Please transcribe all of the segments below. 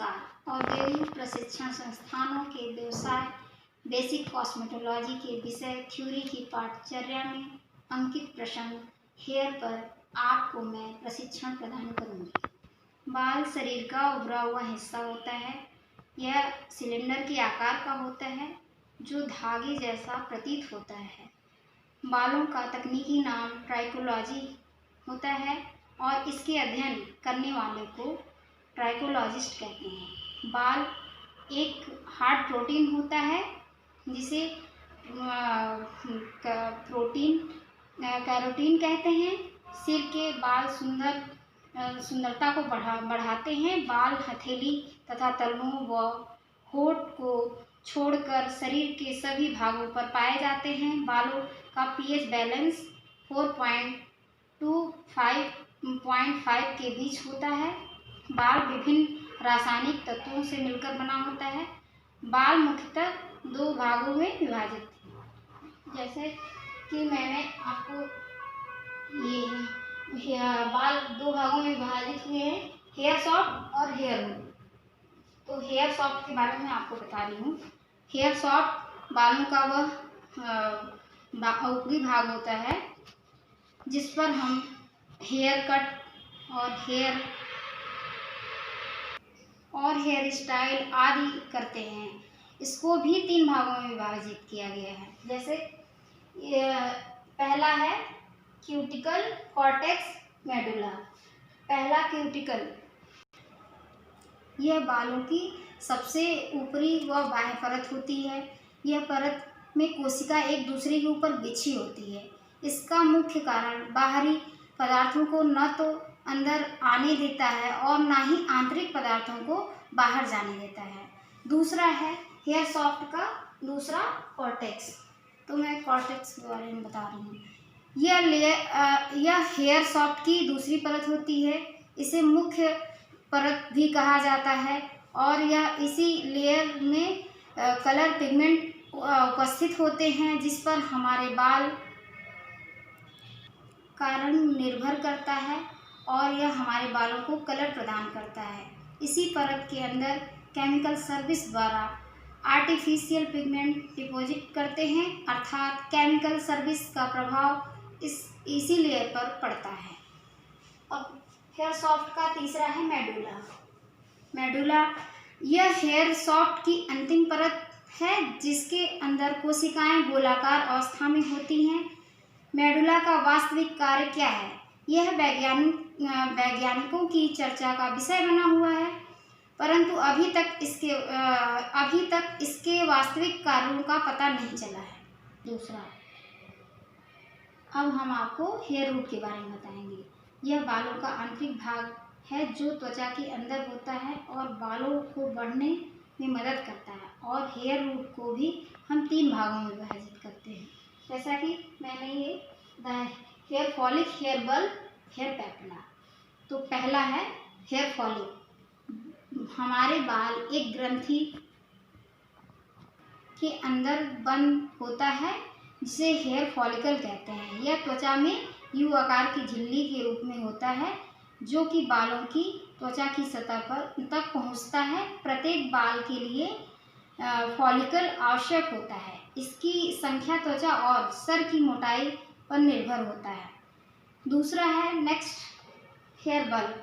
नमस्कार। औद्योगिक प्रशिक्षण संस्थानों के व्यवसाय बेसिक कॉस्मेटोलॉजी के विषय थ्योरी की पाठचर्या में अंकित प्रसंग हेयर पर आपको मैं प्रशिक्षण प्रदान करूंगी। बाल शरीर का उभरा हुआ हिस्सा होता है। यह सिलेंडर के आकार का होता है जो धागे जैसा प्रतीत होता है। बालों का तकनीकी नाम ट्राइकोलॉजी होता है और इसके अध्ययन करने वाले को ट्राइकोलॉजिस्ट कहते हैं। बाल एक हार्ड प्रोटीन होता है जिसे कैरोटीन कहते हैं। सिर के बाल सुंदरता को बढ़ाते हैं। बाल हथेली तथा तलवों व होठ को छोड़कर शरीर के सभी भागों पर पाए जाते हैं। बालों का पीएच बैलेंस 4.2-5.5 के बीच होता है। बाल विभिन्न रासायनिक तत्वों से मिलकर बना होता है। बाल मुख्यतः दो भागों में विभाजित हैं। जैसे कि मैंने आपको ये बाल दो भागों में विभाजित हुए हैं, हेयर सॉफ्ट और हेयर रूट। तो हेयर सॉफ्ट के बारे में आपको बता रही हूँ। हेयर सॉफ्ट बालों का वह ऊपरी भाग होता है जिस पर हम हेयर कट और हेयर स्टाइल आदि करते हैं। इसको भी 3 भागों में विभाजित किया गया है। जैसे पहला है क्यूटिकल, कॉर्टेक्स, मेडुला। पहला क्यूटिकल, यह बालों की सबसे ऊपरी व बाह्य परत होती है। यह परत में कोशिका एक दूसरे के ऊपर बिछी होती है। इसका मुख्य कारण बाहरी पदार्थों को न तो अंदर आने देता है और न ही आंतरिक पदार्थों को बाहर जाने देता है। दूसरा है हेयर सॉफ्ट का दूसरा कॉर्टेक्स। तो मैं कॉर्टेक्स के बारे में बता रही हूँ। यह हेयर सॉफ्ट की दूसरी परत होती है। इसे मुख्य परत भी कहा जाता है और यह इसी लेयर में कलर पिगमेंट उपस्थित होते हैं जिस पर हमारे बाल का रंग निर्भर करता है और यह हमारे बालों को कलर प्रदान करता है। इसी परत के अंदर केमिकल सर्विस द्वारा आर्टिफिशियल पिगमेंट डिपॉजिट करते हैं, अर्थात केमिकल सर्विस का प्रभाव इसी लेयर पर पड़ता है। अब हेयर सॉफ्ट का तीसरा है मेडुला। मेडुला यह हेयर सॉफ्ट की अंतिम परत है जिसके अंदर कोशिकाएं गोलाकार अवस्था में होती हैं। मेडुला का वास्तविक कार्य क्या है, यह वैज्ञानिकों की चर्चा का विषय बना हुआ है, परंतु अभी तक इसके वास्तविक कार्यों का पता नहीं चला है। दूसरा, अब हम आपको हेयर रूट के बारे में बताएंगे। यह बालों का आंतरिक भाग है जो त्वचा के अंदर होता है और बालों को बढ़ने में मदद करता है। और हेयर रूट को भी हम 3 भागों में विभाजित करते हैं, जैसा कि मैंने ये hair follicle, hair bulb, hair papilla. तो पहला है हेयर फॉलिक। हमारे बाल एक ग्रंथि के अंदर बंद होता है जिसे हेयर फॉलिकल कहते हैं। यह त्वचा में यू आकार की झिल्ली के रूप में होता है जो कि बालों की त्वचा की सतह पर तक पहुंचता है। प्रत्येक बाल के लिए फॉलिकल आवश्यक होता है। इसकी संख्या त्वचा और सर की मोटाई पर निर्भर होता है। दूसरा है नेक्स्ट हेयर बल्ब।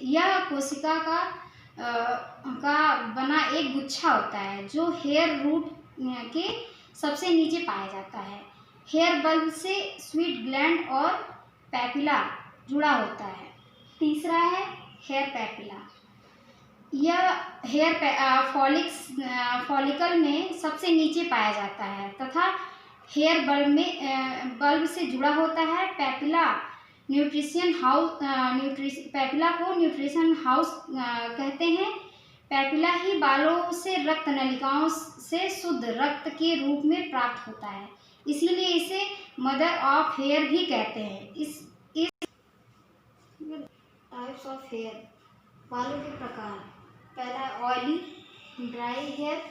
यह कोशिका का बना एक गुच्छा होता है जो हेयर रूट के सबसे नीचे पाया जाता है। हेयर बल्ब से स्वीट ग्लैंड और पैपिला जुड़ा होता है। तीसरा है हेयर पैपिला। यह हेयर फॉलिकल में सबसे नीचे पाया जाता है तथा हेयर बल्ब से जुड़ा होता है। पैपिला को न्यूट्रिशन हाउस कहते हैं। पैपिला ही बालों से रक्त नलिकाओं से शुद्ध रक्त के रूप में प्राप्त होता है, इसीलिए इसे मदर ऑफ हेयर भी कहते हैं। इस टाइप्स ऑफ हेयर, बालों के प्रकार। पहला oily, dry hair,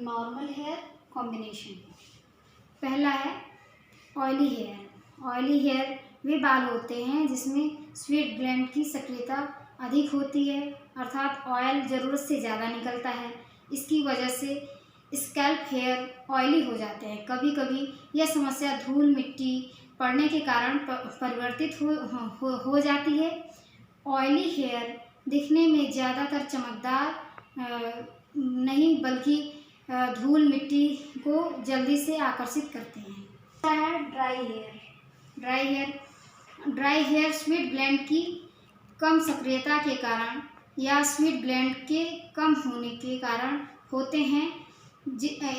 normal hair, combination. पहला है ऑयली हेयर। ऑयली हेयर वे बाल होते हैं जिसमें स्वीट ग्लैंड की सक्रियता अधिक होती है अर्थात ऑयल ज़रूरत से ज़्यादा निकलता है। इसकी वजह से स्कैल्प हेयर ऑयली हो जाते हैं। कभी कभी यह समस्या धूल मिट्टी पड़ने के कारण परिवर्तित हो जाती है। ऑयली हेयर दिखने में ज़्यादातर चमकदार नहीं बल्कि धूल मिट्टी को जल्दी से आकर्षित करते हैं। है ड्राई हेयर स्वीट ब्लेंड की कम सक्रियता के कारण या स्वीट ब्लेंड के कम होने के कारण होते हैं।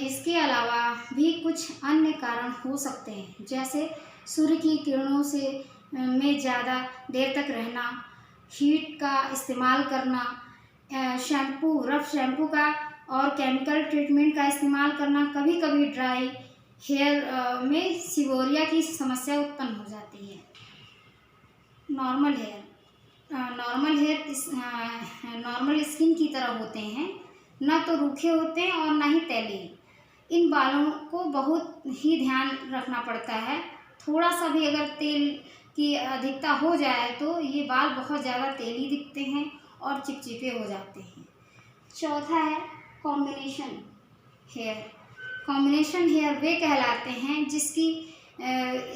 इसके अलावा भी कुछ अन्य कारण हो सकते हैं, जैसे सूर्य की किरणों से में ज़्यादा देर तक रहना, हीट का इस्तेमाल करना, रफ शैम्पू का और केमिकल ट्रीटमेंट का इस्तेमाल करना। कभी कभी ड्राई हेयर में सिबोरिया की समस्या उत्पन्न हो जाती है। नॉर्मल हेयर नॉर्मल स्किन की तरह होते हैं, न तो रूखे होते हैं और न ही तैलीय। इन बालों को बहुत ही ध्यान रखना पड़ता है। थोड़ा सा भी अगर तेल की अधिकता हो जाए तो ये बाल बहुत ज़्यादा तेली दिखते हैं और चिपचिपे हो जाते हैं। चौथा है कॉम्बिनेशन हेयर वे कहलाते हैं जिसकी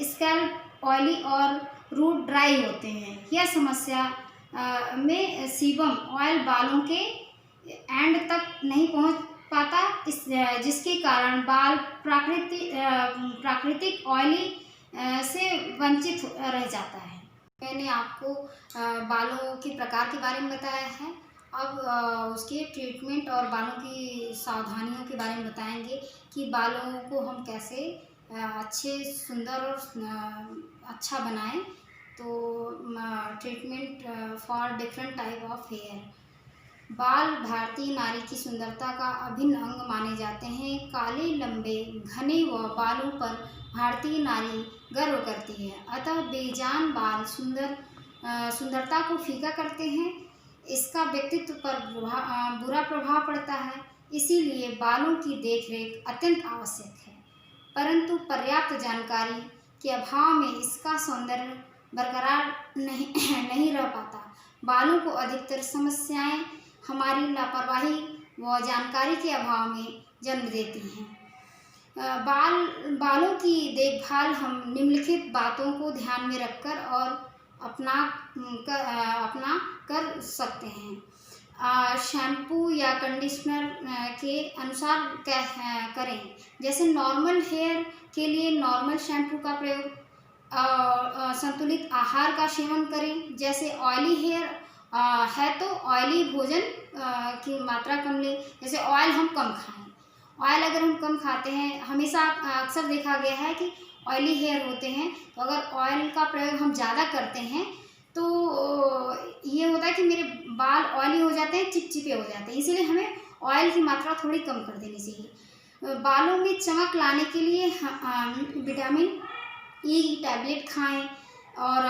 स्कैल्प ऑयली और रूट ड्राई होते हैं। यह समस्या में सीबम ऑयल बालों के एंड तक नहीं पहुंच पाता, जिसके कारण बाल प्राकृतिक ऑयली से वंचित रह जाता है। मैंने आपको बालों के प्रकार के बारे में बताया है। अब उसके ट्रीटमेंट और बालों की सावधानियों के बारे में बताएंगे कि बालों को हम कैसे अच्छे सुंदर और अच्छा बनाएं। तो treatment for different type of hair. बाल भारतीय नारी की सुंदरता का अभिन्न अंग माने जाते हैं। काले लंबे घने व बालों पर भारतीय नारी गर्व करती है, अतः बेजान बाल सुंदरता को फीका करते हैं। इसका व्यक्तित्व पर बुरा प्रभाव पड़ता है, इसीलिए बालों की देखरेख अत्यंत आवश्यक है। परंतु पर्याप्त जानकारी के अभाव में इसका सौंदर्य बरकरार नहीं रह पाता। बालों को अधिकतर समस्याएं हमारी लापरवाही व जानकारी के अभाव में जन्म देती हैं। बालों की देखभाल हम निम्नलिखित बातों को ध्यान में रखकर और अपना कर सकते हैं। शैम्पू या कंडीशनर के अनुसार करें। जैसे नॉर्मल हेयर के लिए नॉर्मल शैम्पू का प्रयोग, संतुलित आहार का सेवन करें। जैसे ऑयली हेयर है तो ऑयली भोजन की मात्रा कम लें। जैसे ऑयल हम कम खाएं। ऑयल अगर हम कम खाते हैं, हमेशा अक्सर देखा गया है कि ऑयली हेयर होते हैं, तो अगर ऑयल का प्रयोग हम ज़्यादा करते हैं तो ये होता है कि मेरे बाल ऑयली हो जाते हैं, चिपचिपे हो जाते हैं। इसीलिए हमें ऑयल की मात्रा थोड़ी कम कर देनी चाहिए। बालों में चमक लाने के लिए विटामिन ई की टैबलेट खाएं और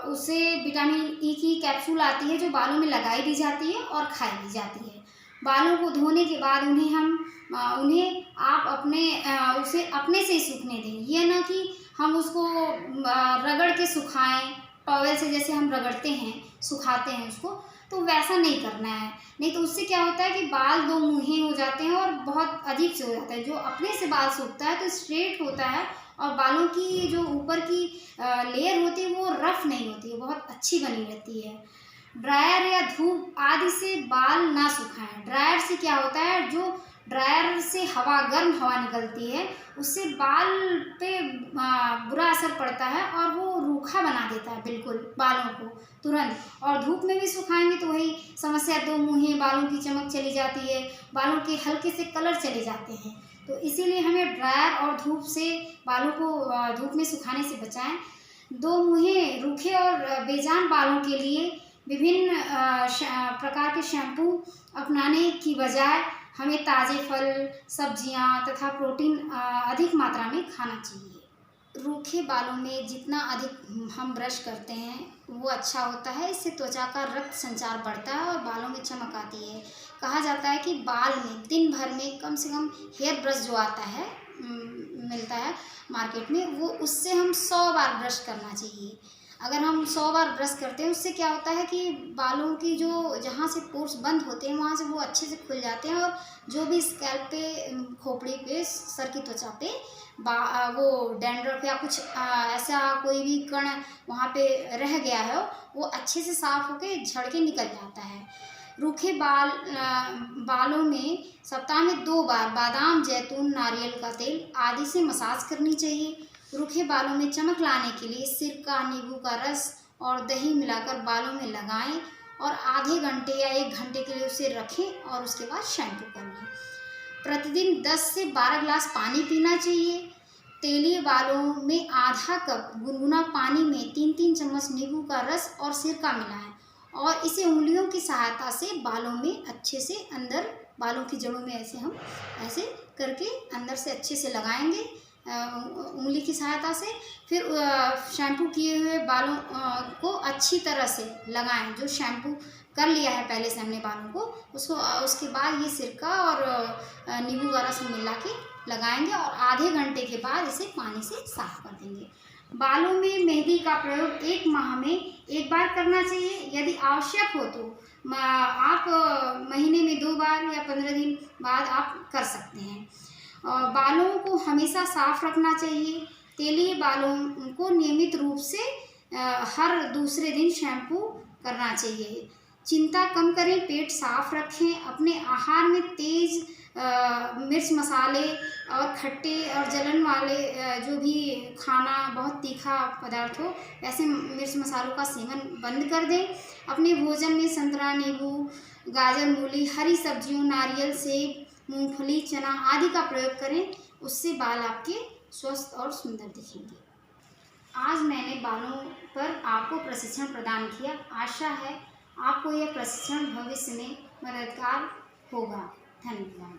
उससे विटामिन ई की कैप्सूल आती है जो बालों में लगाई भी जाती है और खाई भी जाती है। बालों को धोने के बाद उन्हें आप उसे अपने से ही सूखने दें। ये ना कि हम उसको रगड़ के सुखाएं, टॉवेल से जैसे हम रगड़ते हैं सुखाते हैं उसको, तो वैसा नहीं करना है। नहीं तो उससे क्या होता है कि बाल दो मुँहे हो जाते हैं और बहुत अजीब से हो जाता है। जो अपने से बाल सूखता है तो स्ट्रेट होता है और बालों की जो ऊपर की लेयर होती है वो रफ नहीं होती है, बहुत अच्छी बनी रहती है। ड्रायर या धूप आदि से बाल ना सुखाएं। ड्रायर से क्या होता है, जो ड्रायर से गर्म हवा निकलती है उससे बाल पे बुरा असर पड़ता है और वो रूखा बना देता है बिल्कुल बालों को तुरंत। और धूप में भी सुखाएंगे तो वही समस्या, दो मुँहें, बालों की चमक चली जाती है, बालों के हल्के से कलर चले जाते हैं। तो इसीलिए हमें ड्रायर और धूप से बालों को धूप में सुखाने से बचाएं। दो मुँहें, रूखे और बेजान बालों के लिए विभिन्न प्रकार के शैम्पू अपनाने की बजाय हमें ताज़े फल, सब्जियां तथा प्रोटीन अधिक मात्रा में खाना चाहिए। रूखे बालों में जितना अधिक हम ब्रश करते हैं वो अच्छा होता है। इससे त्वचा का रक्त संचार बढ़ता है और बालों में चमक आती है। कहा जाता है कि बाल में दिन भर में कम से कम हेयर ब्रश जो आता है मिलता है मार्केट में, वो उससे हम 100 बार ब्रश करना चाहिए। अगर हम 100 बार ब्रश करते हैं उससे क्या होता है कि बालों की जो जहाँ से पोर्स बंद होते हैं वहाँ से वो अच्छे से खुल जाते हैं, और जो भी स्कैल्प पे, खोपड़ी पे, सर की त्वचा पे वो डैंड्रफ या कुछ ऐसा कोई भी कण वहाँ पे रह गया है वो अच्छे से साफ होके झड़ के निकल जाता है। रूखे बालों में सप्ताह में 2 बार बादाम, जैतून, नारियल का तेल आदि से मसाज करनी चाहिए। रूखे बालों में चमक लाने के लिए सिरका, नींबू का रस और दही मिलाकर बालों में लगाएं और आधे घंटे या 1 घंटे के लिए उसे रखें और उसके बाद शैम्पू कर लें। प्रतिदिन 10 से 12 गिलास पानी पीना चाहिए। तेलीय बालों में आधा कप गुनगुना पानी में 3-3 चम्मच नींबू का रस और सिरका मिलाएं और इसे उंगलियों की सहायता से बालों में अच्छे से अंदर, बालों की जड़ों में ऐसे करके अंदर से अच्छे से लगाएंगे उंगली की सहायता से। फिर शैम्पू किए हुए बालों को अच्छी तरह से लगाएं। जो शैम्पू कर लिया है पहले से हमने बालों को, उसको उसके बाद ये सिरका और नींबू का रस मिला के लगाएंगे और आधे घंटे के बाद इसे पानी से साफ कर देंगे। बालों में मेहंदी का प्रयोग 1 माह में 1 बार करना चाहिए। यदि आवश्यक हो तो आप महीने में 2 बार या 15 दिन बाद आप कर सकते हैं। बालों को हमेशा साफ रखना चाहिए। तेलीय बालों को नियमित रूप से हर दूसरे दिन शैम्पू करना चाहिए। चिंता कम करें, पेट साफ रखें। अपने आहार में तेज़ मिर्च मसाले और खट्टे और जलन वाले जो भी खाना, बहुत तीखा पदार्थ हो, ऐसे मिर्च मसालों का सेवन बंद कर दें। अपने भोजन में संतरा, नींबू, गाजर, मूली, हरी सब्जियों, नारियल, सेब, मूंगफली, चना आदि का प्रयोग करें। उससे बाल आपके स्वस्थ और सुंदर दिखेंगे। आज मैंने बालों पर आपको प्रशिक्षण प्रदान किया। आशा है आपको यह प्रशिक्षण भविष्य में मददगार होगा। धन्यवाद।